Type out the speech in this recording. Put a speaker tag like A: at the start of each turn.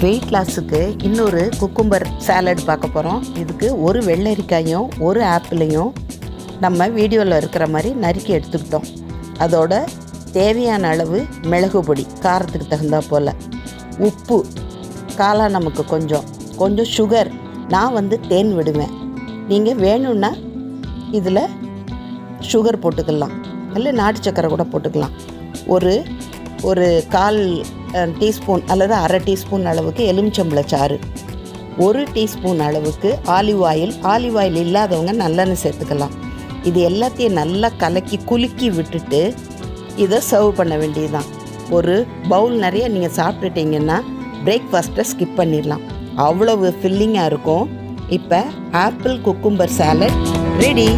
A: Wait லாஸுக்கு இன்னொரு cucumber salad பார்க்க போகிறோம். இதுக்கு ஒரு வெள்ளரிக்காயும் ஒரு ஆப்பிளையும் நம்ம வீடியோவில் இருக்கிற மாதிரி நறுக்கி எடுத்துக்கிட்டோம். அதோட தேவையான அளவு மிளகு பொடி, காரத்துக்கு தகுந்தா போல், உப்பு, காளான் நமக்கு கொஞ்சம் சுகர். நான் தேன் விடுவேன். நீங்கள் வேணும்னா இதில் சுகர் போட்டுக்கலாம், இல்லை நாட்டு சக்கரை கூட போட்டுக்கலாம். ஒரு 1/4 டீஸ்பூன் அல்லது அரை டீஸ்பூன் அளவுக்கு எலுமிச்சம்பழச்சாறு, 1 டீஸ்பூன் அளவுக்கு ஆலிவ் ஆயில் இல்லாதவங்க நல்லெண்ணெய் சேர்த்துக்கலாம். இது எல்லாத்தையும் நல்லா கலக்கி குலுக்கி விட்டுட்டு இதை சர்வ் பண்ண வேண்டியதுதான். ஒரு பவுல் நிறைய நீங்கள் சாப்பிட்டுட்டிங்கன்னா பிரேக்ஃபாஸ்ட்டை ஸ்கிப் பண்ணிடலாம். அவ்வளவு ஃபில்லிங்காக இருக்கும். இப்போ ஆப்பிள் குக்கும்பர் சாலட் ரெடி.